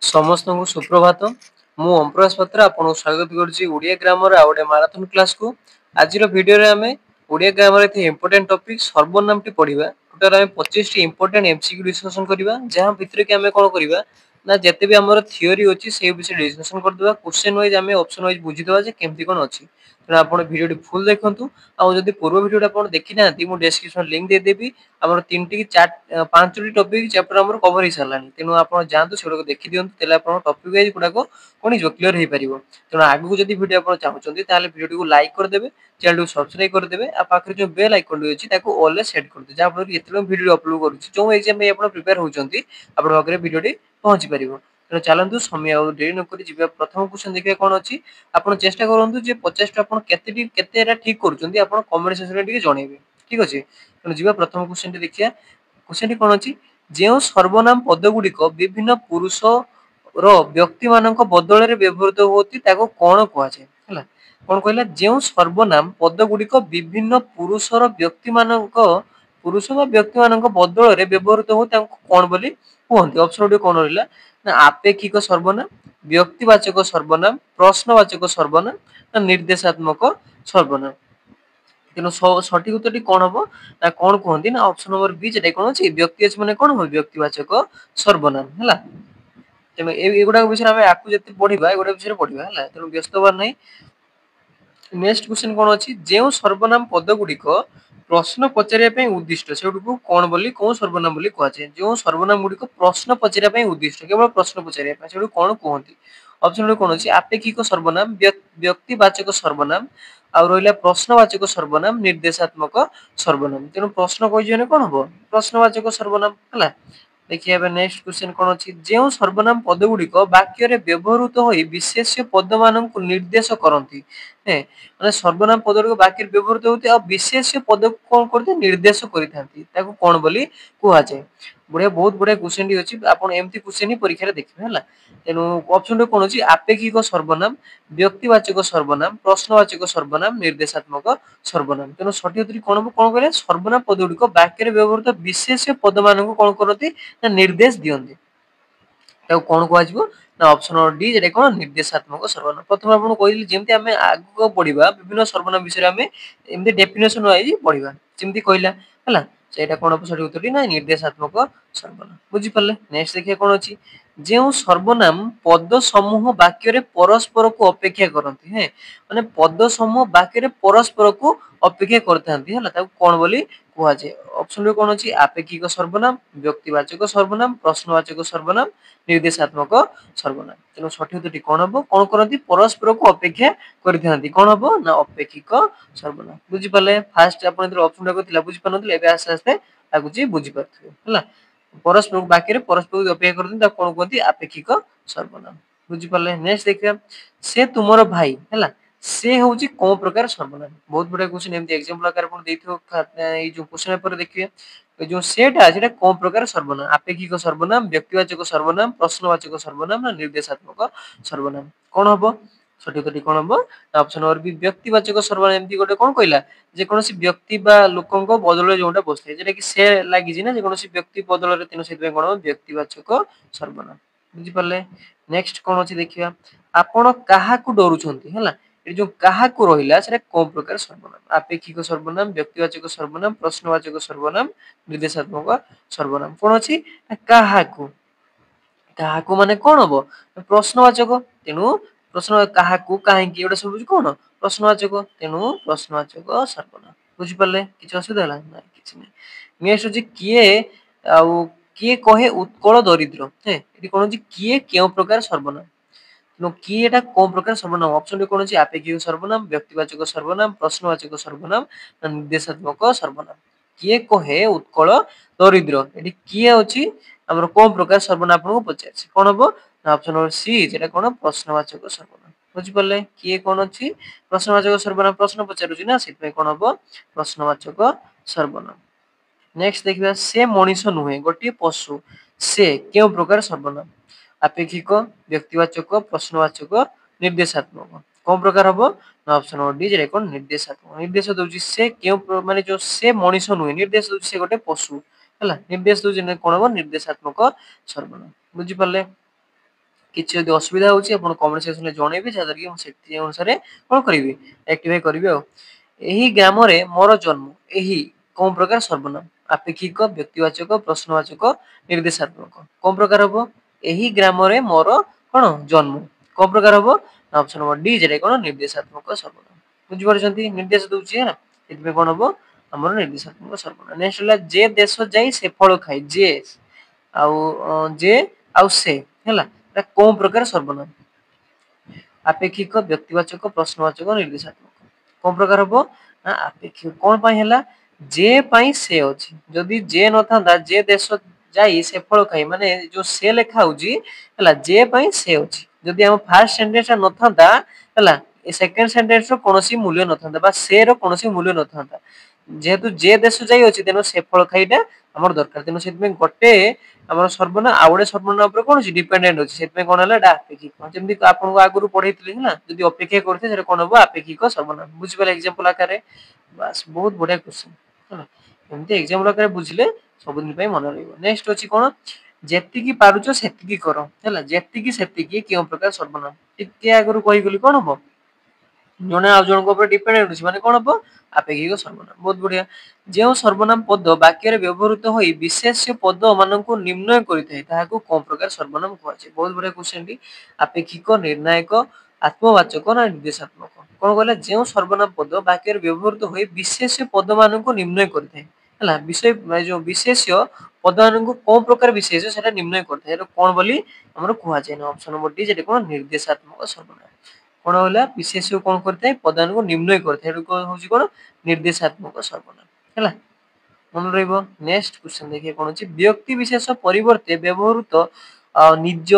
समस्त को सुप्रभात मु ओम प्रकाश पात्र आपको स्वागत करुच्ची ओडिया ग्रामर आ गोटे माराथन क्लास को आज वीडियो रे आमे ओडिया ग्रामर थे इंपोर्टेंट टॉपिक सर्वनाम टी पढिबा टोटल आमे 25 टी इंपोर्टेंट एमसीक्यू डिस्कशन करबा जहां भितर के आमे कोन करबा ना जते भी हमर थ्योरी अछि से विषय डिस्कशन कर देबा क्वेश्चन वाइज आमे ऑप्शन वाइज बुझी देबा जे केमती कोन अछि तो आपण वीडियो टी फुल देखंतु आ जदी पूर्व वीडियो आपण देखि नांती मु डिस्क्रिप्शन लिंक दे देबी हमर 3 टी 4 5 टी टॉपिक चैप्टर हमर कवर hi सारलानी तेनु आपण जानतु सेडो देखि दियंतु तेला आपण टॉपिक वाइज गुडा को कोन हिजो क्लियर हे परिबो तेनु आगु जदी वीडियो आपण चाहउचंती ताले वीडियो को लाइक कर देबे चैनल को सब्सक्राइब कर देबे आ पाखरे जो बेल आइकन अछि ताको ऑल ले सेट कर दे जा फल एतलो वीडियो अपलोड करूची जो एग्जाम में आपण प्रिपेयर होचंती आपण पाखरे वीडियो टी पहुंची परिबो तो चलंतु समय आ देरी न करी जिबा प्रथम क्वेश्चन देखिया कोन अछि आपण चेष्टा करंतु जे 50 टा आपण केतेरा ठीक करूचंती आपण कमेंट सेक्शन रे टिके जणेबे ठीक अछि तो जिबा प्रथम क्वेश्चन टी देखिया क्वेश्चन टी कोन अछि जेउ सर्वनाम पद गुडी को विभिन्न पुरुष रो व्यक्ति मानक बदल रे व्यवहृत होती ताको कोन कहै छै हला कोन कहला जेउ सर्वनाम पद गुडी को विभिन्न पुरुष रो व्यक्ति मानक पुरुष वा व्यक्ति मानक बदल रे व्यवहृत हो ताको कोन बोली कहंती ऑप्शन डी कोन रहला ना आपेक्षिक सर्वनाम व्यक्तिवाचक सर्वनाम प्रश्नवाचक सर्वनाम ना निर्देशात्मक सर्वनाम तेनो सठिक उत्तर कोन हबो ना कोन कहंती ना ऑप्शन नंबर बी जेटा कोन अछि व्यक्ति अछि माने कोन हो व्यक्तिवाचक सर्वनाम हला तेनो एगुडा विषय हम आकु जति पढिबा एगुडा विषय पढिबा हला तेनो व्यस्त होबार नै नेक्स्ट क्वेश्चन कोन अछि जेउ सर्वनाम पद गुडी को प्रश्न पचारिया पे उद्दिष्ट सेडुकु कोन बोली को सर्वनाम बोली कहै छै जो सर्वनाम गुडी को प्रश्न पचारिया पे उद्दिष्ट केवल प्रश्न पचारिया पे सेडु कोन कहंती ऑप्शन कोन अछि आपेक्षिक सर्वनाम व्यक्तिवाचक सर्वनाम आ रोइला प्रश्नवाचक सर्वनाम निर्देशात्मक सर्वनाम तेनु प्रश्न कहि जने कोन हबो प्रश्नवाचक सर्वनाम हला देखिए एबे नेक्स्ट क्वेश्चन कोन अछि जेउ सर्वनाम पद गुडी को वाक्य रे व्यवहृत होई विशेष्य पद मानन को निर्देश करंती हे माने सर्वनाम पद गुडी को वाक्य रे व्यवहृत होती आ विशेष्य पद को कोन करते निर्देश करिथांती ताको कोन बोली कुहा जाय बढिया बहुत बढिया क्वेश्चन डी अछि आपण एमती क्वेश्चन ही परीक्षा रे देखबे हला तेनु ऑप्शन कोन अछि आपेक्षिक सर्वनाम व्यक्तिवाचक सर्वनाम प्रश्नवाचक सर्वनाम निर्देशात्मक सर्वनाम तेनु सठी उत्तर कोन कहले सर्वनाम पद गुडी को वाक्य रे व्यवहृत विशेष्य पद मानन को कोन करती ना निर्देश दियंती ताको कोन कहै जिवो ना ऑप्शन डी जेटा कोन निर्देशात्मक सर्वनाम प्रथम आपण कहिली जेमती हमें आगु पढिबा विभिन्न सर्वनाम विषय रे हमें एमती डेफिनेशन वाइज पढिबा जेमती कहिला हला सेटा कोन सठी उत्तर ना निर्देशात्मक सर्वनाम बुझी पल्ले नेक्स्ट देखिए कोन अछि जेउ सर्वनाम पद समूह वाक्य रे परस्पर को अपेक्षा करंती हे माने पद समूह वाक्य रे परस्पर को अपेक्षा करथांती हला ताको कोन बोली कुहा जे ऑप्शन रे कोन अछि आपेक्षिक सर्वनाम व्यक्तिवाचक सर्वनाम प्रश्नवाचक सर्वनाम निर्देशात्मक सर्वनाम तेनो सठी उत्तर कोन हबो कोन करंती परस्पर को अपेक्षा करथांती कोन हबो ना अपेक्षिक सर्वनाम बुझी पल्ले फास्ट आपण इधर ऑप्शन रे थिला बुझी पनथले एबे आस्ते आस्ते लागुची बुझी पारथि हला परस्पर वाक्य रे परस्पर को अपेक्षा करथांती ताको कोन कहंती आपेक्षिक सर्वनाम बुझी पल्ले नेक्स्ट देखिया से तुमरो भाई हला से होउची को प्रकार सर्वनाम बहुत बड़ा क्वेश्चन एमती एग्जांपल आकार पण देथियो ए जो क्वेश्चन पेपर देखिए जो सेटा सेटा को प्रकार सर्वनाम आपेक्षिक सर्वनाम व्यक्तिवाचक सर्वनाम प्रश्नवाचक सर्वनाम ना निर्देशात्मक सर्वनाम कोन हबो सठी उत्तर कोन हबो ऑप्शन नंबर बी व्यक्तिवाचक सर्वनाम एमती गोटे कोन कहला जे कोनोसी व्यक्ति बा लोकंको बदल जोंटा बसथे जेटा कि से लागि छि ना जे कोनोसी व्यक्ति बदल रे तेनो सेते कोन व्यक्तिवाचक सर्वनाम बुझी परले नेक्स्ट कोन अछि देखिया आपण काहा को डरुछंती हला ए जो काहा को रहिला सेटा को प्रकार सर्वनाम आपेक्षिक सर्वनाम व्यक्तिवाचक सर्वनाम प्रश्नवाचक सर्वनाम निर्देशात्मक सर्वनाम कोन अछि काहाकू माने कोन हबो प्रश्नवाचक तेनु प्रश्न काहाकू काहेकि एटा सब कोन प्रश्नवाचक तेनु प्रश्नवाचक सर्वनाम बुझी परले किछ असुविधा हला ना किछ नै नेक्स्ट अछि किए आउ किए कहे उत्कल दरिद्र हे एटी कोन अछि किए केउ प्रकार सर्वनाम नो किए एटा को प्रकार सर्वनाम ऑप्शन कोन अछि आपेक्षिक सर्वनाम व्यक्तिवाचक सर्वनाम प्रश्नवाचक सर्वनाम निर्देशात्मक सर्वनाम किए कहे उत्कल दरिद्र एटी किए अछि हमर को प्रकार सर्वनाम आपन पचार छी कोन हबो ऑप्शन नंबर सी जेटा कोन प्रश्नवाचक सर्वनाम बुझी परले किए कोन अछि प्रश्नवाचक सर्वनाम प्रश्न पचारुची ना सित कोन हबो प्रश्नवाचक सर्वनाम नेक्स्ट देखिबा से मनीष नुहे गोटी पशु से केउ प्रकार सर्वनाम आपेक्षिक व्यक्तिवाचक प्रश्नवाचक निर्देशात्मक को प्रकार हबो ऑप्शन नंबर डी जेटा कोन निर्देशात्मक निर्देश दोची से केउ माने जो से मनीष नुहे निर्देश दोची से गोटे पशु हला निर्देश दोची कोन हबो निर्देशात्मक सर्वनाम बुझी परले କିଛି ଯଦି ଅସୁବିଧା ହଉଛି ଆପଣ କମେଣ୍ଟ ସେକ୍ସନରେ ଜଣେଇବେ, ଯାହାଦ୍ୱାରା କି ମୁଁ ସେଇ ଅନୁସାରେ କଣ କରିବି, ଆକ୍ଟିଭାଇ କରିବି। ଆଉ ଏହି ଗ୍ରାମରେ ମୋର ଜନ୍ମ, ଏହି କୋଉ ପ୍ରକାର ସର୍ବନାମ? ଆପେକ୍ଷିକ, ବ୍ୟକ୍ତିବାଚକ, ପ୍ରଶ୍ନବାଚକ, ନିର୍ଦ୍ଦେଶାତ୍ମକ। କୋଉ ପ୍ରକାର ହବ? ଏହି ଗ୍ରାମରେ ମୋର କଣ ଜନ୍ମ, କୋଉ ପ୍ରକାର ହବ? ଅପସନ ନମ୍ବର ଡି, ଯେଟା କଣ ନିର୍ଦ୍ଦେଶାତ୍ମକ ସର୍ବନାମ। ବୁଝିପାରୁଛନ୍ତି? ନିର୍ଦ୍ଦେଶ ଦଉଛି ହେଲା, ସେଥିପାଇଁ କଣ ହବ ଆମର ନିର୍ଦ୍ଦେଶାତ୍ମକ ସର୍ବନାମ। ନେକ୍ସଟ ହେଲା ଯେ ଦେଶ ଯାଇ ସେ ଫଳ ଖାଇ, ଯେ ଆଉ ଯେ ଆଉ ସେ ହେଲା, এটা କୋଉ ପ୍ରକାର ସର୍ବନାମ? ଆପେକ୍ଷିକ, ବ୍ୟକ୍ତିବାଚକ, ପ୍ରଶ୍ନବାଚକ, ନିର୍ଦ୍ଦେଶାତ୍ମକ। କୋଉ ପ୍ରକାର ହବ ନା ଆପେକ୍ଷିକ। କଣ ପାଇଁ ହେଲା? ଯେ ପାଇଁ ସେ ଅଛି, ଯଦି ଯେ ନଥାନ୍ତା ଯେ ଦେଶ ଯାଇ ସେ ଫଳ ଖାଇ, ମାନେ ଯୋଉ ସେ ଲେଖା ହଉଛି ହେଲା, ଯେ ପାଇଁ ସେ ଅଛି, ଯଦି ଆମ ଫାର୍ଷ୍ଟ ସେଣ୍ଟେନ୍ସ ନଥାନ୍ତା ହେଲା, ଏ ସେକେଣ୍ଡ ସେଣ୍ଟେନ୍ସ ର କୌଣସି ମୂଲ୍ୟ ନଥାନ୍ତା ବା ସେ ର କୌଣସି ମୂଲ୍ୟ ନଥାନ୍ତା। ଯେହେତୁ ଯେ ଦେଶ ଯାଇ ଅଛି, ତେଣୁ ସେ ଫଳ ଖାଇଟା ଆମର ଦରକାର, ତେଣୁ ସେଥିପାଇଁ ଗୋଟେ ଆମର ସର୍ବନାମ ଆଉ ଗୋଟେ ସର୍ବନାମ ଉପରେ କଣ ଅଛି ଡିପେଣ୍ଡେଣ୍ଟ ଅଛି, ସେଥିପାଇଁ କଣ ହେଲା ଏଟା ଆପେକ୍ଷିକ। ଯେମିତି ଆପଣଙ୍କୁ ଆଗରୁ ପଢେଇଥିଲି ହେଲା, ଯଦି ଅପେକ୍ଷା କରିଥାଏ ସେଟା କଣ ହବ ଆପେକ୍ଷିକ ସର୍ବନାମ। ବୁଝିପାରିଲେ ଏକ୍ସାମ୍ପଲ ଆକାରରେ? ବାସ୍, ବହୁତ ବଢିଆ କ୍ୱେଶ୍ଚନ ହେଲା, ଏମିତି ଏକ୍ସାମ୍ପଲ ଆକାରରେ ବୁଝିଲେ ସବୁଦିନ ପାଇଁ ମନେ ରହିବ। ନେକ୍ସଟ ଅଛି କଣ? ଯେତିକି ପାରୁଛ ସେତିକି କର ହେଲା, ଯେତିକି ସେତିକି କେଉଁ ପ୍ରକାର ସର୍ବନାମ? ଟିକେ ଆଗରୁ କହିଗଲି କଣ ହବ, ଜଣେ ଆଉ ଜଣଙ୍କ ଉପରେ ଡିପେଣ୍ଡେଣ୍ଟ ଅଛି, ମାନେ କଣ ହବ ଆପେକ୍ଷିକ ସର୍ବନାମ। ବହୁତ ବଢିଆ। ଯେଉଁ ସର୍ବନାମ ପଦ ବାକ୍ୟରେ ବ୍ୟବହୃତ ହୋଇ ବିଶେଷ୍ୟ ପଦ ମାନଙ୍କୁ ନିର୍ଣ୍ଣୟ କରିଥାଏ, ତାହାକୁ କୋଉ ପ୍ରକାର ସର୍ବନାମ କୁହାଯାଏ? ବହୁତ ବଢିଆ କ୍ୱେଶ୍ଚନ ଟି। ଆପେକ୍ଷିକ, ନିର୍ଣ୍ଣାୟକ, ଆତ୍ମବାଚକ ନା ନିର୍ଦ୍ଦେଶାତ୍ମକ? କଣ କହିଲା? ଯେଉଁ ସର୍ବନାମ ପଦ ବାକ୍ୟରେ ବ୍ୟବହୃତ ହୋଇ ବିଶେଷ୍ୟ ପଦ ମାନଙ୍କୁ ନିର୍ଣ୍ଣୟ କରିଥାଏ ହେଲା, ଯୋଉ ବିଶେଷ୍ୟ ପଦ ମାନଙ୍କୁ କୋଉ ପ୍ରକାର ବିଶେଷ୍ୟ ସେଟା ନିର୍ଣ୍ଣୟ କରିଥାଏ, এটা କଣ ବୋଲି ଆମର କୁହାଯାଏ? ନା ଅପସନ ନମ୍ବର ଡି, ଯେଟା କଣ ନିର୍ଦ୍ଦେଶାତ୍ମକ ସର୍ବନାମ। କଣ ହେଲା? ବିଶେଷ୍ୟ କଣ କରିଥାଏ? ପଦାମାନଙ୍କୁ ନିର୍ଣ୍ଣୟ କରିଥାଏ, ଏଟା କଣ ହଉଛି କଣ ନିର୍ଦ୍ଦେଶାତ୍ମକ ସର୍ବନାମ ହେଲା, ମନେ ରହିବ। ନେକ୍ସଟ କ୍ୱେଶ୍ଚନ ଦେଖିବା କଣ ଅଛି? ବ୍ୟକ୍ତି ବିଶେଷ ପରିବର୍ତ୍ତେ ବ୍ୟବହୃତ ନିଜ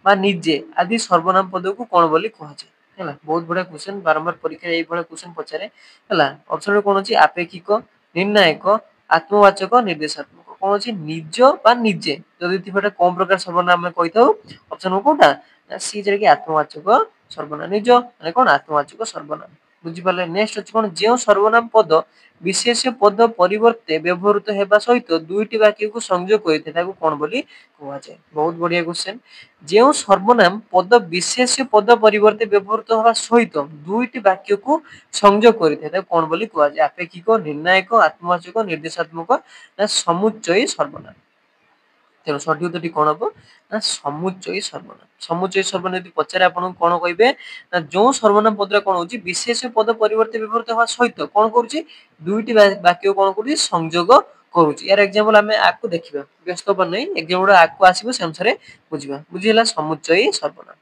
ବା ନିଜେ ଆଦି ସର୍ବନାମ ପଦକୁ କଣ ବୋଲି କୁହାଯାଏ ହେଲା? ବହୁତ ବଢିଆ କ୍ୱେଶ୍ଚନ, ବାରମ୍ବାର ପରୀକ୍ଷାରେ ଏଇଭଳିଆ କ୍ୱେଶ୍ଚନ ପଚାରେ ହେଲା। ଅପସନ କଣ ଅଛି? ଆପେକ୍ଷିକ, ନିର୍ଣ୍ଣାୟକ, ଆତ୍ମବାଚକ, ନିର୍ଦ୍ଦେଶାତ୍ମକ। କଣ ଅଛି? ନିଜ ବା ନିଜେ ଯଦି ଥିବ ଏଟା କୋଉ ପ୍ରକାର ସର୍ବନାମ ଆମେ କହିଥାଉ? ଅପସନ କୋଉଟା ନା ସି, ଯେଟା କି ଆତ୍ମବାଚକ ସର୍ବନାମ। ନିଜ ମାନେ କଣ ଆତ୍ମବାଚକ ସର୍ବନାମ। ବୁଝିପାରିଲେ? ନେକ୍ସଟ ଅଛି କଣ? ଯେଉଁ ସର୍ବନାମ ପଦ ବିଶେଷ ପଦ ପରିବର୍ତ୍ତେ ବ୍ୟବହୃତ ହେବା ସହିତ ଦୁଇଟି ବାକ୍ୟକୁ ସଂଯୋଗ କରିଥାଏ, ତାକୁ କଣ ବୋଲି କୁହାଯାଏ? ବହୁତ ବଢିଆ କ୍ୱେଶ୍ଚନ। ଯେଉଁ ସର୍ବନାମ ପଦ ବିଶେଷ ପଦ ପରିବର୍ତ୍ତେ ବ୍ୟବହୃତ ହେବା ସହିତ ଦୁଇଟି ବାକ୍ୟକୁ ସଂଯୋଗ କରିଥାଏ, ତାକୁ କଣ ବୋଲି କୁହାଯାଏ? ଆପେକ୍ଷିକ, ନିର୍ଣ୍ଣାୟକ, ଆତ୍ମବାଚକ, ନିର୍ଦ୍ଦେଶାତ୍ମକ ନା ସମୁଚ୍ଚୟୀ ସର୍ବନାମ? ତେଣୁ ସଠିକ ଉତ୍ତରଟି କଣ ହବ ନା ସମୁଚ୍ଚୟୀ ସର୍ବନାମ। ସମୁଚ୍ଚୟୀ ସର୍ବନାମ ଯଦି ପଚାରେ ଆପଣଙ୍କୁ କଣ କହିବେ ନା ଯୋଉ ସର୍ବନାମ ପଦରେ କଣ ହଉଛି ବିଶେଷ ପଦ ପରିବର୍ତ୍ତେ ବ୍ୟବହୃତ ହେବା ସହିତ କଣ କରୁଛି ଦୁଇଟି ବାକ୍ୟ କଣ କରୁଛି ସଂଯୋଗ କରୁଛି। ଏହାର ଏକ୍ସାମ୍ପଲ ଆମେ ଆକୁ ଦେଖିବା, ବ୍ୟସ୍ତ ହବାର ନାହିଁ, ଏକ୍ସାମ୍ପଲ ଆକୁ ଆସିବ ସେ ଅନୁସାରେ ବୁଝିବା। ବୁଝିହେଲା? ସମୁଚ୍ଚୟୀ ସର୍ବନାମ।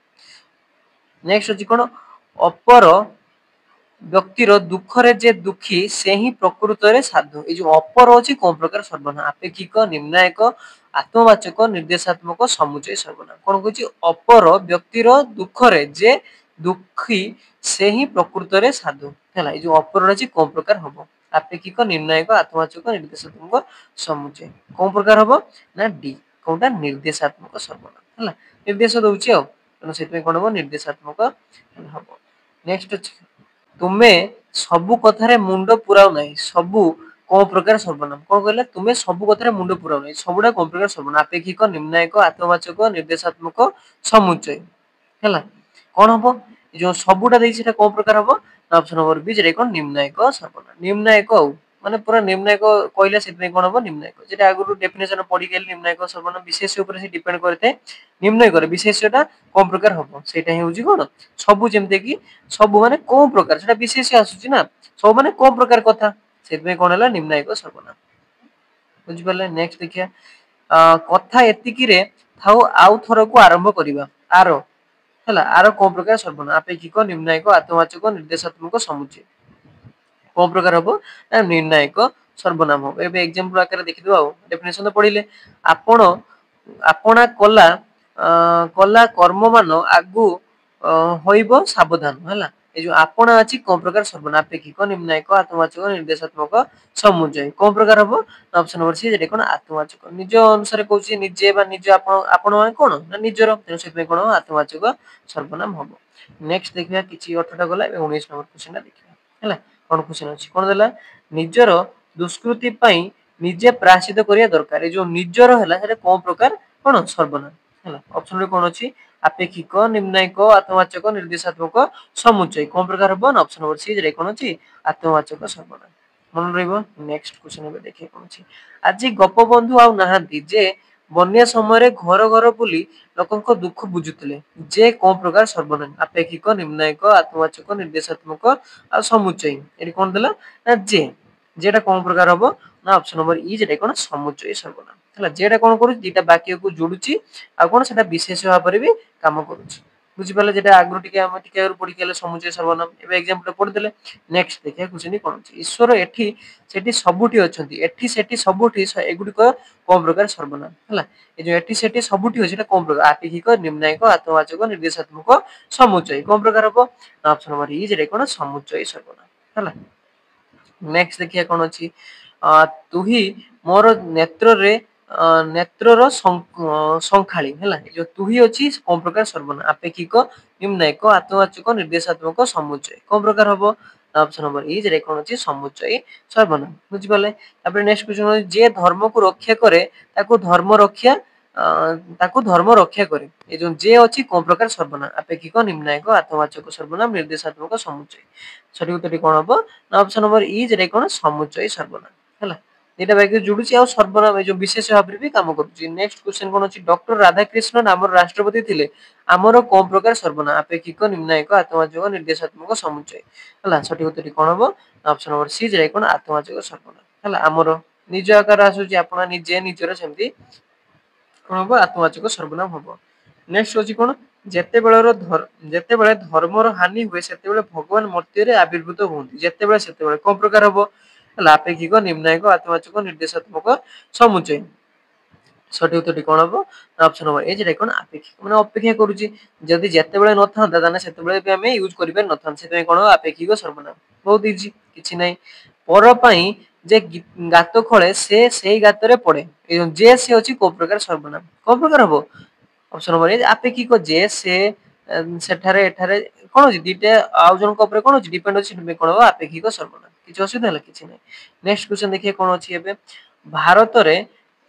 ନେକ୍ସଟ ଅଛି କଣ? ଅପର ବ୍ୟକ୍ତିର ଦୁଃଖରେ ଯେ ଦୁଃଖୀ ସେ ହିଁ ପ୍ରକୃତରେ ସାଧୁ। ଏଇ ଯୋଉ ଅପର ଅଛି କୋଉ ପ୍ରକାର ସର୍ବନାମ? ଆପେକ୍ଷିକ, ନିର୍ଣ୍ଣାୟକ, ଆତ୍ମବାଚକ, ନିର୍ଦ୍ଦେଶାତ୍ମକ, ସମୁଚ୍ଚୟୀ ସର୍ବନାମ। କଣ କହୁଛି? ଅପର ବ୍ୟକ୍ତିର ଦୁଃଖରେ ଯେ ଦୁଃଖୀ ସେ ହିଁ ପ୍ରକୃତରେ ସାଧୁ ହେଲା। ଏଇ ଯୋଉ ଅପର ଅଛି କୋଉ ପ୍ରକାର ହବ? ଆପେକ୍ଷିକ, ନିର୍ଣ୍ଣାୟକ, ଆତ୍ମବାଚକ, ନିର୍ଦ୍ଦେଶାତ୍ମକ, ସମୁଚ୍ଚୟ। କୋଉ ପ୍ରକାର ହବ ନା ଡି, କୋଉଟା ନିର୍ଦ୍ଦେଶାତ୍ମକ ସର୍ବନାମ ହେଲା, ନିର୍ଦ୍ଦେଶ ଦଉଛି ଆଉ, ତେଣୁ ସେଥିପାଇଁ କଣ ହବ ନିର୍ଦ୍ଦେଶାତ୍ମକ ହବ। ନେକ୍ସଟ ଅଛି ତୁମେ ସବୁ କଥାରେ ମୁଣ୍ଡ ପୁରାଉ ନାହିଁ, ସବୁ କୋଉ ପ୍ରକାର ସର୍ବନାମ? କଣ କହିଲା? ତୁମେ ସବୁ କଥାରେ ମୁଣ୍ଡ ପୁରାଉ ନାହିଁ, ସବୁଟା କୋଉ ପ୍ରକାର ସର୍ବନାମ? ଆପେକ୍ଷିକ, ନିର୍ଣ୍ଣାୟକ, ଆତ୍ମବାଚକ, ନିର୍ଦ୍ଦେଶାତ୍ମକ, ସମୁଚ୍ଚୟ ହେଲା। କଣ ହବ? ଯୋଉ ସବୁଟା ଦେଇଛି ସେଟା କୋଉ ପ୍ରକାର ହବ? ଅପସନ ନମ୍ବର ବି, ଯେଟା କଣ ନିର୍ଣ୍ଣାୟକ ସର୍ବନାମ। ନିର୍ଣ୍ଣାୟକ ଆଉ ମାନେ ପୁରା ନିର୍ଣ୍ଣାୟକ କହିଲେ ସେଥିପାଇଁ କଣ ହବ ନିର୍ଣ୍ଣାୟକ, ଯେଟା ଆଗରୁ ଡେଫିନେସନ ପଢିଗଲେ ନିର୍ଣ୍ଣାୟକ ସର୍ବନାମ ବିଶେଷ ଉପରେ ସେ ଡିପେଣ୍ଡ କରିଥାଏ, ନିର୍ଣ୍ଣୟ କରେ ବିଶେଷଟା କୋଉ ପ୍ରକାର ହବ, ସେଇଟା ହିଁ ହଉଛି କଣ ସବୁ। ଯେମିତି କି ସବୁ ମାନେ କୋଉ ପ୍ରକାର, ସେଟା ବିଶେଷ ଆସୁଛି ନା, ସବୁ ମାନେ କୋଉ ପ୍ରକାର କଥା, ସେଥିପାଇଁ କଣ ହେଲା ନିର୍ଣ୍ଣାୟକ ସର୍ବନାମ। ବୁଝିପାରିଲେ? ନେକ୍ସଟ ଦେଖିବା କଥା ଏତିକିରେ ଥାଉ ଆଉ ଥରକୁ ଆରମ୍ଭ କରିବା, ଆର ହେଲା, ଆର କୋଉ ପ୍ରକାର ସର୍ବନାମ? ଆପେକ୍ଷିକ, ନିର୍ଣ୍ଣାୟକ, ଆତ୍ମବାଚକ, ନିର୍ଦ୍ଦେଶାତ୍ମକ, ସମୁଚ୍ଚୟ। କୋଉ ପ୍ରକାର ହବ ନା ନିର୍ଣ୍ଣାୟକ ସର୍ବନାମ ହବ। ଏବେ ଏକ୍ସାମ୍ପଲ ଆକାରରେ ଦେଖିଦବା ଆଉ, ଡେଫିନେସନ ତ ପଢିଲେ। ଆପଣ ଆପଣା କଲା କଲା କର୍ମ ମାନ ଆଗୁ ହୋଇବ ସାବଧାନ ହେଲା। ଏଇ ଯୋଉ ଆପଣା ଅଛି କୋଉ ପ୍ରକାର ସର୍ବନାମ? ଆପେକ୍ଷିକ, ନିର୍ଣ୍ଣାୟକ, ଆତ୍ମବାଚକ, ନିର୍ଦ୍ଦେଶାତ୍ମକ, ସମୁଚ୍ଚୟ। କୋଉ ପ୍ରକାର ହବ? ଅପସନ ନମ୍ବର ସି, ଯେଟା କଣ ଆତ୍ମବାଚକ। ନିଜ ଅନୁସାରେ କହୁଛି, ନିଜେ ବା ନିଜ ଆପଣ, ଆପଣ ମାନେ କଣ ନା ନିଜର, ତେଣୁ ସେଥିପାଇଁ କଣ ଆତ୍ମବାଚକ ସର୍ବନାମ ହବ। ନେକ୍ସଟ ଦେଖିବା, କିଛି 18ଟା ଗଲା, ଏବେ 19 ନମ୍ବର କ୍ୱେଶ୍ଚନଟା ଦେଖିବା ହେଲା। କଣ କ୍ୱେଶ୍ଚନ ଅଛି? କଣ ଦେଲା? ନିଜର ଦୁଷ୍କୃତି ପାଇଁ ନିଜେ ପ୍ରାୟଶ୍ଚିତ କରିବା ଦରକାର। ଏ ଯୋଉ ନିଜର ହେଲା ସେଟା କୋଉ ପ୍ରକାର କଣ ସର୍ବନାମ? ହେଲା ଅପସନ ରେ कोन अछि अपेक्षिक निम्नायिक आत्मवाचक निर्देशात्मक समुच्चय कोन प्रकार हबो ना ऑप्शन नंबर सी जे कोन अछि आत्मवाचक सर्वनाम मन रहइबो नेक्स्ट क्वेश्चन में देखिए कोन अछि आज गप बंधु आ नाहांती जे बन्या समय घर घर बुली लोकंको दुख बुझुतले जे कोन प्रकार सर्वनाम अपेक्षिक निम्नायिक आत्मवाचक निर्देशात्मक आ समुच्चय एटी कोन देला ना जे जेटा कोन प्रकार हबो ना ऑप्शन नंबर ई जेटा कोन समुच्चय सर्वनाम हला जेटा कोन करू दीटा वाक्य को जोडुची आ कोन सेटा विशेष भाबरे भी काम करूची बुझी पाले जेटा आगु टिके आगु पढी केले समुच्चय सर्वनाम एबे एग्जांपल पढी देले नेक्स्ट देखिया क्वेश्चन कोन अछि ईश्वर एठी सेठी सबुठी अछंती एठी सेठी सबुठी एगुडी को कोन प्रकार सर्वनाम हला ए जो एठी सेठी सबुठी अछि सेटा कोन प्रकार आपेक्षिक निम्नायिक आत्मवाचक निर्देशात्मक समुच्चय कोन प्रकार हबो ऑप्शन नंबर ई जेटा कोन समुच्चय सर्वनाम हला नेक्स्ट देखिया कोन अछि तुही मोर नेत्र रे नेत्रर संखाली हला जो तुही अछि कोन प्रकार सर्वनाम अपेक्षिक निम्नायिक आत्मवाचक निर्देशात्मक समुच्चय कोन प्रकार हबो ऑप्शन नंबर ई जे कोन अछि समुच्चय सर्वनाम बुझि पाले तापर नेक्स्ट क्वेश्चन जे धर्म को रक्षा करे ताको धर्म रक्षा करे ए जो जे अछि कोन प्रकार सर्वनाम अपेक्षिक निम्नायिक आत्मवाचक सर्वनाम निर्देशात्मक समुच्चय सठी उत्तर कोन हबो ऑप्शन नंबर ई जे कोन समुच्चय सर्वनाम हला एटा वाक्य जुडुची आ सर्वनाम ए जो विशेष भाबरे भी काम करूची नेक्स्ट क्वेश्चन कोन अछि डॉक्टर राधाकृष्णन हमर राष्ट्रपति थिले हमर कोन प्रकार सर्वनाम अपेक्षिक निम्नायिक आत्मवाचक निर्देशात्मक समुच्चय हला सठी उत्तर कोन हबो ऑप्शन नंबर सी जे कोन आत्मवाचक सर्वनाम हला हमर निज आकार आसुची आपण निजे निजर सेमती कोन हबो आत्मवाचक सर्वनाम हबो नेक्स्ट अछि कोन जेतेबेले धर्मर हानि हुए सेतेबेले भगवान मूर्ति रे आविर्भूत होंती जेतेबेले सेतेबेले कोन प्रकार हबो अपेक्षिक निम्नायिक आत्मवाचक निर्देशात्मक समुच्चय सठी उत्तर कोन हबो ऑप्शन नंबर ए जे कोन अपेक्षिक माने अपेक्षा करूची जदी जेतेबेले न था दादा सेतेबेले भी हमें यूज करिबे न था सेते कोन अपेक्षिक सर्वनाम बहुत इजी किछि नै पर पई जे गात खोले से सेई गातरे पड़े जे से अछि को प्रकार सर्वनाम को प्रकार हबो ऑप्शन नंबर ए अपेक्षिक जे से सेठारे एठारे कोन अछि दीटे आउ जन को ऊपर कोन अछि डिपेंड अछि कोन हबो अपेक्षिक सर्वनाम किछि असुविधा हला किछि नै नेक्स्ट क्वेश्चन देखिए कोन अछि एबे भारत रे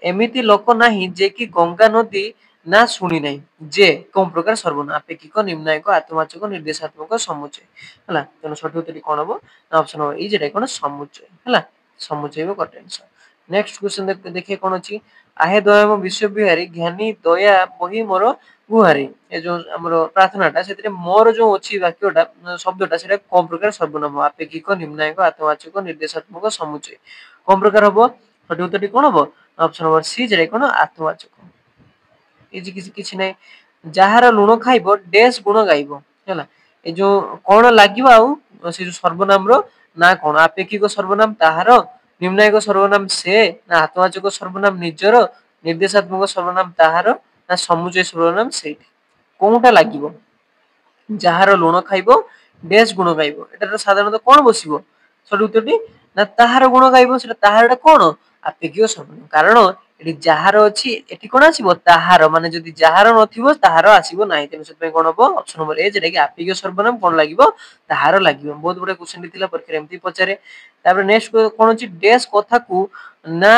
एमिति लोक नाही जे कि गंगा नदी ना सुनी नै जे कोन प्रकार सर्वनाम अपेक्षिक निम्नायिक आत्मवाचक निर्देशात्मक समुच्चय हला तेनो सठी उत्तर कोन हबो ऑप्शन नंबर ई जे कोन समुच्चय हला समुच्चय को करेक्ट आंसर नेक्स्ट क्वेश्चन देखिए कोन अछि आहे दयाम विश्व बिहारी ज्ञानी दया बही मोर गुहारी ए जो हमरो प्रार्थनाटा सेतरे मोर जो अछि वाक्यटा शब्दटा सेटा कोन प्रकार सर्वनाम अपेक्षिक निम्नायिक आत्मवाचक निर्देशात्मक समुच्चय कोन प्रकार हबो सठी उत्तर कोन हबो ऑप्शन नंबर सी जे कोन आत्मवाचक इजी किछि नै जहार लुण खाइबो डैश गुण गाइबो हैला ए जो कोन लागिबो आ से जो सर्वनाम रो ना कोन अपेक्षिक सर्वनाम ताहार निम्नायिक सर्वनाम से ना आत्मवाचक सर्वनाम निजर निर्देशात्मक सर्वनाम ताहार ना समुच्चय सर्वनाम से कोनटा लागिबो जहार लुण खाइबो डैश गुण गाइबो एटा साधारणतः कोन बसिबो सठी उत्तरटी ना ताहार गुण गाइबो सेटा ताहारटा कोन अपेक्षिक सर्वनाम कारण एटी जहार अछि एटी कोन आसीबो ताहार माने जदी जहार नथिबो ताहार आसीबो नाही तेनु सेतय कोन हबो ऑप्शन नंबर ए जेटा कि अपेक्षिक सर्वनाम कोन लागिबो ताहार लागिबो बहुत बडा क्वेश्चन दिथिला परीक्षा एमती पचारे तापर नेक्स्ट कोन अछि डैश कथा को ना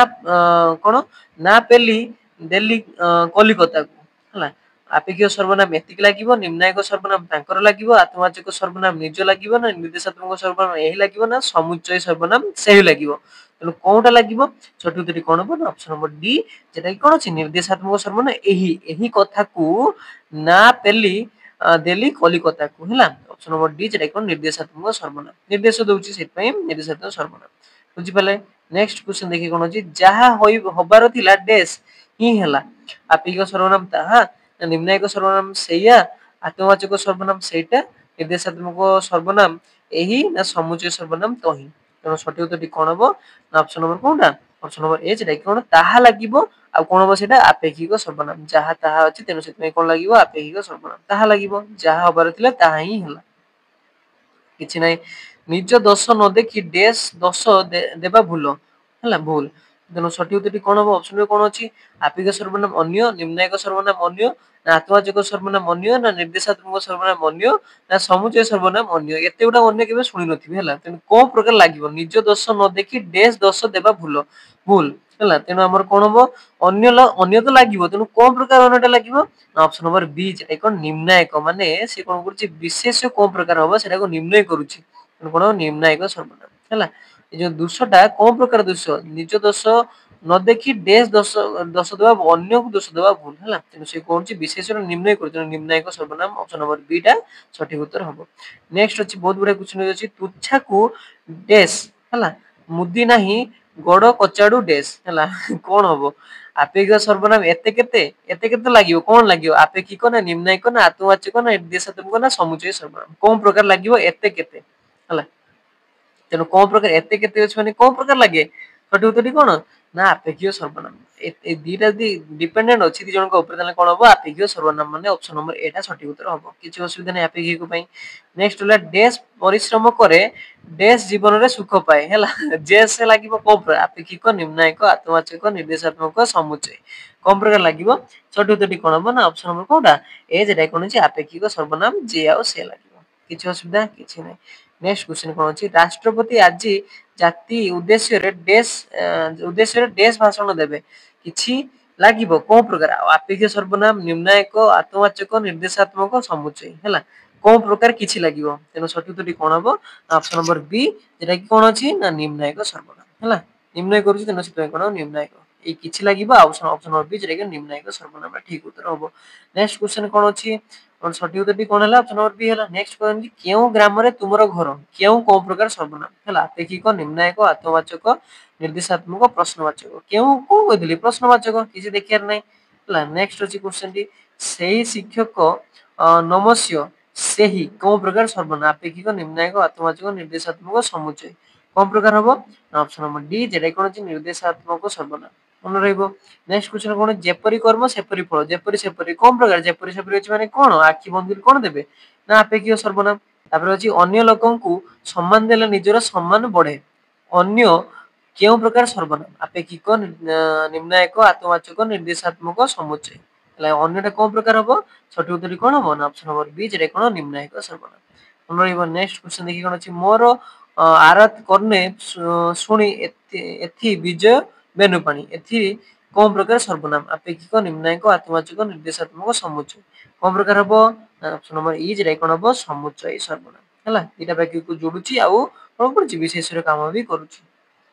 कोन ना पेली दिल्ली कलिकता को हला अपेक्षिक सर्वनाम एतिक लागिबो निम्नायिक सर्वनाम तांकर लागिबो आत्मवाचक सर्वनाम निज लागिबो ना निर्देशात्मक सर्वनाम एही लागिबो ना समुच्चय सर्वनाम सेही लागिबो तेनु कोनटा लागिबो सठी उत्तर कोन हबो ना ऑप्शन नंबर डी जेटा कि कोन अछि निर्देशात्मक सर्वनाम एही कथा को ना पेली दिल्ली कलिकता को हला ऑप्शन नंबर डी जेटा कोन निर्देशात्मक सर्वनाम निर्देश दोउची सेत पई निर्देशात्मक सर्वनाम बुझि पाले नेक्स्ट क्वेश्चन देखि कोन अछि जहा होई होबार थिला डैश ही हला अपेक्षिक सर्वनाम ताहा निम्नायिक सर्वनाम सेया आत्मवाचक सर्वनाम सेटा निर्देशात्मक सर्वनाम एही ना समुच्चय सर्वनाम तही तेनो सठी उत्तर कोन हबो ना ऑप्शन नंबर कोनटा ऑप्शन नंबर ए जेटा कोन ताहा लागिबो आ कोन हबो सेटा अपेक्षिक सर्वनाम जहा ताहा अछि तेनो सेत कोन लागिबो अपेक्षिक सर्वनाम ताहा लागिबो जहा होबार थिला ताहा ही हला किछि नै निज दोष न देखि डैश दोष देबा भूल हला भूल तेनो सठी उत्तर कोन हबो ऑप्शन रे कोन अछि अपेक्षिक सर्वनाम अन्य निम्नायिक सर्वनाम अन्य ना आत्मवाचक सर्वनाम अन्य ना निर्देशात्मक सर्वनाम अन्य ना समुच्चय सर्वनाम अन्य एते गुडा अन्य केबे सुनि नथिबे हला तेनु को प्रकार लागिबो निज दोष न देखि डैश दोष देबा भूल भूल ହେଲା ତେଣୁ ଆମର କଣ ହବ ଅନ୍ୟ ତ ଲାଗିବ ତେଣୁ କୋଉ ପ୍ରକାର ଅନ୍ୟଟା ଲାଗିବ ନା ଅପସନ ନମ୍ବର ବି ଯେଟା କଣ ନିର୍ଣ୍ଣାୟକ ମାନେ ସେ କଣ କରୁଛି ବିଶେଷ କୋଉ ପ୍ରକାର ହବ ସେଟାକୁ ନିର୍ଣ୍ଣୟ କରୁଛି ତେଣୁ କଣ ନିର୍ଣ୍ଣାୟକ ସର୍ବନାମ ହେଲା ଏ ଯୋଉ ଦୋଷଟା କୋଉ ପ୍ରକାର ଦୋଷ ନିଜ ଦୋଷ ନ ଦେଖି ଦୋଷ ଦେବା ଅନ୍ୟକୁ ଦୋଷ ଦେବା ଭୁଲ ହେଲା ତେଣୁ ସେ କହୁଛି ବିଶେଷଣ ନିର୍ଣ୍ଣୟ କରୁଛି ନିର୍ଣ୍ଣାୟକ ସର୍ବନାମ ଅପସନ ନମ୍ବର ବି ଟା ସଠିକ ଉତ୍ତର ହବ ନେକ୍ସଟ ଅଛି ବହୁତ ଗୁଡାଏ କ୍ୱେଶ୍ଚନ ଅଛି ତୁଚ୍ଛାକୁ ଡେସ୍ ହେଲା ମୁଦି ନାହିଁ ଗୋଡ କଚାଡୁ ଡେସ୍ ହେଲା କଣ ହବ ଆପେକ୍ଷିକ ସର୍ବନାମ ଏତେ କେତେ ଲାଗିବ କଣ ଲାଗିବ ଆପେକ୍ଷିକ ନା ନିର୍ଣ୍ଣାୟକ ନା ଆତ୍ମବାଚକ ନା ନିର୍ଦ୍ଦେଶାତ୍ମକ ନା ସମୁଚୟ ସର୍ବନାମ କୋଉ ପ୍ରକାର ଲାଗିବ ଏତେ କେତେ ହେଲା ତେଣୁ କୋଉ ପ୍ରକାର ଏତେ କେତେ ଅଛି ମାନେ କୋଉ ପ୍ରକାର ଲାଗେ ସଠିକ ଉତ୍ତରଟି କଣ ନା ଆପେକ୍ଷିକ ସର୍ବନାମ ଏ ଦିଟା ଯଦି ଡିପେଣ୍ଡେଣ୍ଟ ଅଛି ଦି ଜଣଙ୍କ ଉପରେ ତାହେଲେ କଣ ହବ ଆପେକ୍ଷିକ ସର୍ବନାମ ମାନେ ଅପସନ ନମ୍ବର ଏଟା ସଠିକ ଉତ୍ତର ହବ କିଛି ଅସୁବିଧା ନାହିଁ ଆପେକ୍ଷିକ ପାଇଁ ନେକ୍ସଟ ହେଲା ଡେସ୍ ପରିଶ୍ରମ କରେ ଡେସ୍ ଜୀବନରେ ସୁଖ ପାଏ ହେଲା ଜେସ୍ ଲାଗିବ କୋଉ ପ୍ରକାର ଆପେକ୍ଷିକ ନିର୍ଣ୍ଣାୟକ ଆତ୍ମବାଚକ ନିର୍ଦ୍ଦେଶାତ୍ମକ ସମୁଚୟ କୋଉ ପ୍ରକାର ଲାଗିବ ସଠିକ ଉତ୍ତରଟି କଣ ହବ ନା ଅପସନ ନମ୍ବର କୋଉଟା ଏ ଯେଟା କଣ ଅଛି ଆପେକ୍ଷିକ ସର୍ବନାମ ଯେ ଆଉ ସେ ଲାଗିବ କିଛି ଅସୁବିଧା କିଛି ନାହିଁ ନେକ୍ସଟ କ୍ୱେଶ୍ଚନ କଣ ଅଛି ରାଷ୍ଟ୍ରପତି ଆଜି ଜାତି ଉଦ୍ଦେଶ୍ୟରେ ଡେସ୍ ଭାଷଣ ଦେବେ କିଛି ଲାଗିବ କୋଉ ପ୍ରକାର ଆପେକ୍ଷିକ ସର୍ବନାମ ନିର୍ଣ୍ଣାୟକ ଆତ୍ମବାଚକ ନିର୍ଦ୍ଦେଶାତ୍ମକ ସମୁଚୟ ହେଲା କୋଉ ପ୍ରକାର କିଛି ଲାଗିବ ତେଣୁ ସଠିକ ଉତ୍ତରଟି କଣ ହବ ଅପସନ ନମ୍ବର ବି যেটা কি কোন ଅଛି ନା ନିର୍ଣ୍ଣାୟକ ସର୍ବନାମ ହେଲା ନିର୍ଣ୍ଣୟ କରୁଛି ତେଣୁ ସେଥିପାଇଁ କଣ ନିର୍ଣ୍ଣାୟକ ଏଇ କିଛି ଲାଗିବ ଆଉ ଅପସନ ନମ୍ବର ବି যেটা କି ନିର୍ଣ୍ଣାୟକ ସର୍ବନାମ ଠିକ ଉତ୍ତର ହବ ନେକ୍ସଟ କ୍ୱେଶ୍ଚନ କଣ ଅଛି ସଠିକ ଉତ୍ତରଟି କଣ ହେଲା ଅପସନ ନମ୍ବର ବି ହେଲା ନେକ୍ସଟ କହନ୍ତି କେଉଁ ଗ୍ରାମରେ ତୁମର ଘର କେଉଁ କୋଉ ପ୍ରକାର ସର୍ବନାମ ହେଲା ଆପେକ୍ଷିକ ନିର୍ଣ୍ଣାୟକ ଆତ୍ମବାଚକ ନିର୍ଦ୍ଦେଶାତ୍ମକ ପ୍ରଶ୍ନବାଚକ କେଉଁ କୋଉ କହିଥିଲି ପ୍ରଶ୍ନବାଚକ କିଛି ଦେଖିବାର ନାହିଁ ହେଲା ନେକ୍ସଟ ଅଛି କ୍ୱେଶ୍ଚନ ଟି ସେଇ ଶିକ୍ଷକ ନମସ୍ୟ ସେହି କୋଉ ପ୍ରକାର ସର୍ବନାମ ଆପେକ୍ଷିକ ନିର୍ଣ୍ଣାୟକ ଆତ୍ମବାଚକ ନିର୍ଦ୍ଦେଶାତ୍ମକ ସମୁଚୟ କୋଉ ପ୍ରକାର ହବ ଅପସନ ନମ୍ବର ଡି যেটা কোন ଅଛି ନିର୍ଦ୍ଦେଶାତ୍ମକ ସର୍ବନାମ ମନେ ରହିବ ନେକ୍ସଟ କ୍ୱେଶ୍ଚନ କଣ ଯେପରି କର୍ମ ସେପରି ଫଳ ଯେପରି ସେପରି କୋଉ ପ୍ରକାର ଯେପରି ସେପରି ଅଛି ମାନେ କଣ ଆଖି ବନ୍ଦ କରି କଣ ଦେବେ ନା ଆପେକ୍ଷିକ ସର୍ବନାମ ତାପରେ ଅଛି ଅନ୍ୟ ଲୋକଙ୍କୁ ସମ୍ମାନ ଦେଲେ ନିଜର ସମ୍ମାନ ବଢେ ଅନ୍ୟ କେଉଁ ପ୍ରକାର ସର୍ବନାମ ଆପେକ୍ଷିକ ନିର୍ଣ୍ଣାୟକ ଆତ୍ମବାଚକ ନିର୍ଦ୍ଦେଶାତ୍ମକ ସମୁଚୟ ହେଲା ଅନ୍ୟଟା କୋଉ ପ୍ରକାର ହବ ସଠିକ ଉତ୍ତର କଣ ହବ ନା ଅପସନ ନମ୍ବର ବି যেটা কোন ନିର୍ଣ୍ଣାୟକ ସର୍ବନାମ ମନେ ରହିବ ନେକ୍ସଟ କ୍ୱେଶ୍ଚନ ଦେଖି କଣ ଅଛି ମୋର ଆରାଧ କର୍ଣ୍ଣେ ଶୁଣି ଏଥି ବିଜୟ ବେନୁପାଣି ଏଥି କୋଉ ପ୍ରକାର ସର୍ବନାମ ଆପେକ୍ଷିକ ନିର୍ଣ୍ଣାୟକ ଆତ୍ମବାଚକ ନିର୍ଦ୍ଦେଶାତ୍ମକ ସମୁଚୟ କୋଉ ପ୍ରକାର ହବ ଅପସନ ନମ୍ବର ଇ যেটা କଣ ହବ ସମୁଚୟ ସର୍ବନାମ ହେଲା ଦିଟା ବାକ୍ୟକୁ ଯୋଡୁଛି ଆଉ କଣ କରୁଛି ବିଶେଷର କାମ ବି କରୁଛି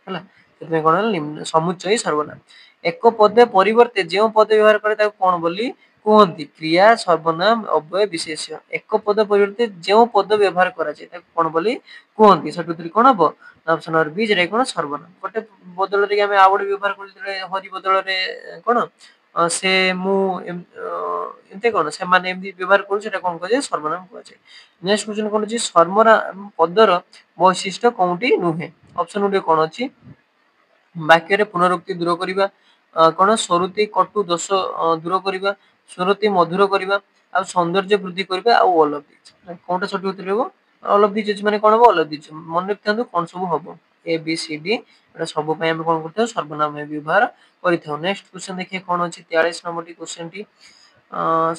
ହେଲା ସେଥିପାଇଁ କଣ ହେଲା ସମୁଚୟ ସର୍ବନାମ ଏକ ପଦ ପରିବର୍ତ୍ତେ ଯେଉଁ ପଦ ବ୍ୟବହାର କରେ ତାକୁ କଣ ବୋଲି କୁହନ୍ତି କ୍ରିୟା ସର୍ବନାମ ଅବ୍ୟୟ ବିଶେଷ୍ୟ ଏକ ପଦ ପରିବର୍ତ୍ତେ ଯେଉଁ ପଦ ବ୍ୟବହାର କରାଯାଏ ତାକୁ କଣ ବୋଲି କୁହନ୍ତି ସଠିକ ଉତ୍ତର କଣ ହବ ଅପସନ ନମ୍ବର ବି যেটা କଣ ସର୍ବନାମ ଗୋଟେ ବଦଳରେ ଆମେ ଆଉ ଗୋଟେ ବ୍ୟବହାର କରିଥିଲେ ହରି ବଦଳରେ କଣ ସେ ମୁଁ ଏମିତି କଣ ସେମାନେ ଏମିତି ବ୍ୟବହାର କରୁ ସେଟା କଣ କୁହାଯାଏ ସର୍ବନାମ କୁହାଯାଏ ନେକ୍ସଟ କ୍ୱେଶ୍ଚନ କଣ ଅଛି ସର୍ବନାମ ପଦର ବୈଶିଷ୍ଟ୍ୟ କୋଉଠି ନୁହେଁ ଅପସନ ଗୋଟେ କଣ ଅଛି ବାକ୍ୟରେ ପୁନରୁକ୍ତି ଦୂର କରିବା କଣ ସ୍ୱରୁତି କଟୁ ଦୋଷ ଦୂର କରିବା ସ୍ୱରୁତି ମଧୁର କରିବା ଆଉ ସୌନ୍ଦର୍ଯ୍ୟ ବୃଦ୍ଧି କରିବା ଆଉ ଅଲବ୍ଧି କୋଉଟା ସଠିକ ଉତ୍ତର ହେବ ଅଲବ୍ଧି ଅଛି ମାନେ କଣ ହବ ଅଲବ୍ଧି ମନେ ରଖିଥାନ୍ତୁ କଣ ସବୁ ହବ ଏ ବି ସି ଡି ଏଟା ସବୁ ପାଇଁ ଆମେ କଣ କରିଥାଉ ସର୍ବନାମ ବ୍ୟବହାର କରିଥାଉ ନେକ୍ସଟ କ୍ୱେଶ୍ଚନ ଦେଖିବା କଣ ଅଛି 43 ନମ୍ବରଟି କ୍ୱେଶ୍ଚନ ଟି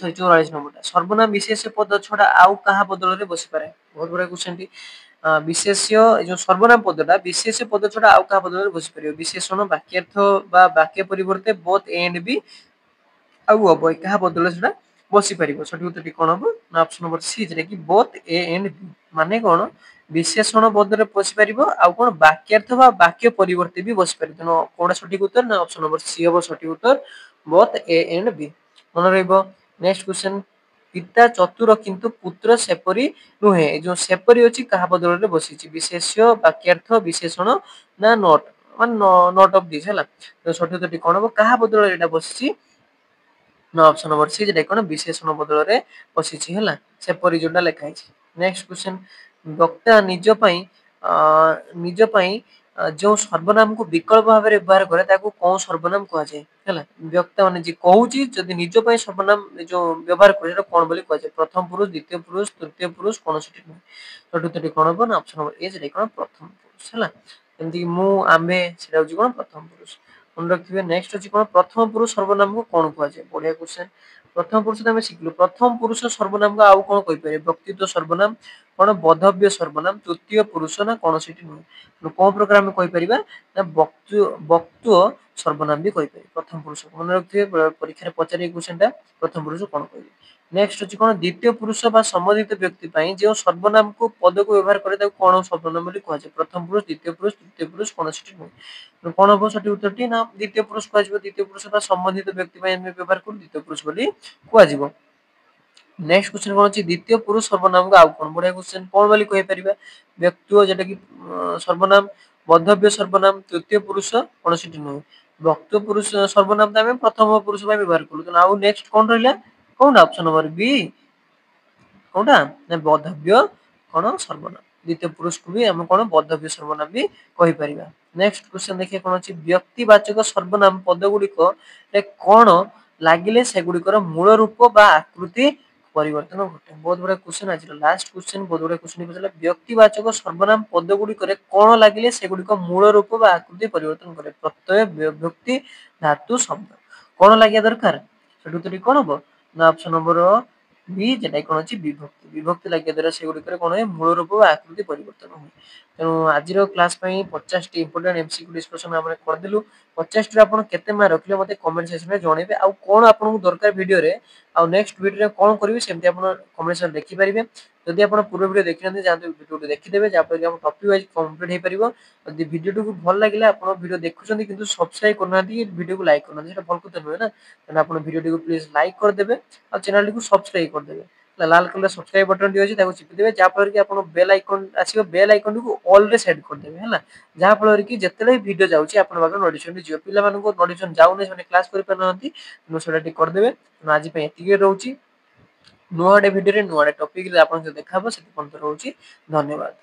44 ନମ୍ବରଟା ସର୍ବନାମ ବିଶେଷ ପଦ ଛଡା ଆଉ କାହା ବଦଳରେ ବସିପାରେ ବହୁତ ବଢିଆ କ୍ୱେଶ୍ଚନ ଟି ବିଶେଷ୍ୟ ଏ ଯୋଉ ସର୍ବନାମ ପଦଟା ବିଶେଷ ପଦ ଛଡା ଆଉ କାହା ବଦଳରେ ବସିପାରିବ ବିଶେଷଣ ବାକ୍ୟାର୍ଥ ବା ବାକ୍ୟ ପରିବର୍ତ୍ତେ ବୋଥ ଏଣ୍ଡ ବି ଆଉ ହବ କାହା ବଦଳରେ ସେଟା ବସି ପାରିବ ସଠିକ ଉତ୍ତରଟି କଣ ହବ ନା ଅପସନ ନମ୍ବର ସି ଯେଟା କି ବୋଥ ଏ ଏଣ୍ଡ ବି ମାନେ କଣ ବିଶେଷଣ ପଦରେ ବସି ପାରିବ ଆଉ କଣ ବାକ୍ୟାର୍ଥ ବା ବାକ୍ୟ ପରିବର୍ତ୍ତେ ବି ବସି ପାରିବ ତେଣୁ କୋଉଟା ସଠିକ ଉତ୍ତର ନା ଅପସନ ନମ୍ବର ସି ହବ ସଠିକ ଉତ୍ତର ବୋଥ ଏ ଏଣ୍ଡ ବି ମନେ ରହିବ ନେକ୍ସଟ କ୍ୱେଶ୍ଚନ ପିତା ଚତୁର କିନ୍ତୁ ପୁତ୍ର ସେପରି ନୁହେଁ ଏ ଯୋଉ ସେପରି ଅଛି କାହା ବଦଳରେ ବସିଛି ବିଶେଷ୍ୟ ବାକ୍ୟାର୍ଥ ବିଶେଷଣ ନା ନଟ ମାନେ ନଟ ଅଫ ଦିସ ହେଲା ସଠିକ ଉତ୍ତରଟି କଣ ହବ କାହା ବଦଳରେ ଏଇଟା ବସିଛି ନା ଅପସନ ନମ୍ବର ସି ଯେଟା କଣ ବିଶେଷଣ ବଦଳରେ ବସିଛି ହେଲା ସେପରି ଯୋଉଟା ଲେଖା ହେଇଛି ନେକ୍ସଟ କ୍ୱେଶ୍ଚନ ବକ୍ତା ନିଜ ପାଇଁ ଯେଉଁ ସର୍ବନାମକୁ ବିକଳ୍ପ ଭାବରେ ବ୍ୟବହାର କରେ ତାକୁ କୋଉ ସର୍ବନାମ କୁହାଯାଏ ହେଲା ବ୍ୟକ୍ତା ମାନେ ଯିଏ କହୁଛି ଯଦି ନିଜ ପାଇଁ ସର୍ବନାମ ଯୋଉ ବ୍ୟବହାର କରେ ସେଟା କଣ ବୋଲି କୁହାଯାଏ ପ୍ରଥମ ପୁରୁଷ ଦ୍ୱିତୀୟ ପୁରୁଷ ତୃତୀୟ ପୁରୁଷ କୌଣସି ନୁହେଁ ସଠିକ ଉତ୍ତରଟି କଣ ହବ ନା ଅପସନ ନମ୍ବର ଏ ଯେଟା କଣ ପ୍ରଥମ ପୁରୁଷ ହେଲା ଯେମିତି ମୁଁ ଆମେ ସେଟା ହଉଛି କଣ ପ୍ରଥମ ପୁରୁଷ ମନେ ରଖିଥିବେ ନେକ୍ସଟ ଅଛି କଣ ପ୍ରଥମ ପୁରୁଷ ସର୍ବନାମକୁ କଣ କୁହାଯାଏ ବଢିଆ କ୍ୱେଶ୍ଚନ ପ୍ରଥମ ପୁରୁଷ ଆମେ ଶିଖିଲୁ ପ୍ରଥମ ପୁରୁଷ ସର୍ବନାମକୁ ଆଉ କଣ କହିପାରିବେ ବ୍ୟକ୍ତିତ୍ୱ ସର୍ବନାମ কোন বধব্ୟ সর্বনাম তৃতীয় পুরুষ না কোনসিটি নুহে কোন প্রকার আমি কই परिबा না বক্তব্য সর্বনাম भी কই পারি প্রথম পুরুষ মনে রাখथिबे পরীক্ষাରେ পଚାরে এই क्वेश्चनটা প্রথম পুরুষ কোন কইবে নেক্সট হচ্ছে কোন দ্বিতীয় পুরুষ বা সম্বোধিত ব্যক্তি পাই যে সর্বনামକୁ পদକୁ ব্যবহার করে তাକୁ কোন সর্বনাম ବୋଲି କୁହାଯାଏ প্রথম পুরুষ দ্বিতীয় পুরুষ তৃতীয় পুরুষ কোনসিটি নুহে কোন হবো সঠিক উত্তরটি না দ্বিতীয় পুরুষ কুହାଯିବ দ্বিতীয় পুরুষ বা সম্বোধিত ব্যক্তি পাই আমি ব্যবহার করি দ্বিতীয় পুরুষ ବୋଲି କୁହାଯିବ नेक्स्ट क्वेश्चन कोन अछि द्वितीय पुरुष सर्वनाम को आउ कोन बढिया क्वेश्चन कोन बोली कहि परिबा व्यक्ति जेटा कि सर्वनाम बद्धव्य सर्वनाम तृतीय पुरुष कोनसिटी नु व्यक्ति पुरुष सर्वनाम त हम प्रथम पुरुष भाई व्यवहार करू तो आउ नेक्स्ट कोन रहला कोन ऑप्शन नंबर बी कोनटा ने बद्धव्य कोन सर्वनाम द्वितीय पुरुष को भी हम कोन बद्धव्य सर्वनाम भी कहि परिबा नेक्स्ट क्वेश्चन देखिए कोन अछि व्यक्तिवाचक सर्वनाम पद गुडी को रे कोन लागिले सेगुडी मूल रूप बा आकृति परिवर्तन घटे बहुत बड़ा क्वेश्चन आज लास्ट क्वेश्चन बहुत बड़ा क्वेश्चन पछला व्यक्तिवाचक सर्वनाम पद गुडी करे कोन लागिले सेगुडी को मूल रूप बा आकृति परिवर्तन करे प्रत्यय व्यक्ति धातु शब्द कोन लागिया दरकार सेटु तरी कोन हो ना ऑप्शन नंबर बी जेटा कोन अछि विभक्ति विभक्ति लागिया द्वारा सेगुडी करे कोन मूल रूप बा आकृति परिवर्तन होय तेनु आज क्लास पई 50 टी इंपोर्टेंट एमसीक्यू डिस्कशन हमरे कर दिलु 50 टी आपण केते मा रखले मते कमेंट सेक्शन में जणेबे आ कोन आपन दरकार वीडियो रे आ नेक्स्ट वीडियो रे कोन करबे सेमते आपण कमेंट सेक्शन देखि परिबे जदि आपण पूरा वीडियो देखि नथि जानते वीडियो देखि देबे जा पर हम टॉपिक वाइज कंप्लीट हे परिबो जदि वीडियो को भल लागिले आपण वीडियो देखुछन्ती किंतु सब्सक्राइब करनाथि वीडियो को लाइक करनाथि सेटा भल को होय ना तने आपण वीडियो को प्लीज लाइक कर देबे आ चैनल को सब्सक्राइब कर देबे लाल कलर सब्सक्राइब बटन दियो अछि ताको चिपि देबे जा पर कि आपण बेल आइकन आसीबो बेल आइकन को ऑल रे सेट कर देबे हला जा फल कि जेतेले वीडियो जाउछि आपण बागर नोटिफिकेशन जियो पिला मानको नोटिफिकेशन जाउने माने क्लास करि परनथि नो सेटा टी कर देबे आज पे एतिके रहउछि नुआडे वीडियो रे नुआडे टॉपिक रे आपण से देखाबो सेति पंत रहउछि धन्यवाद।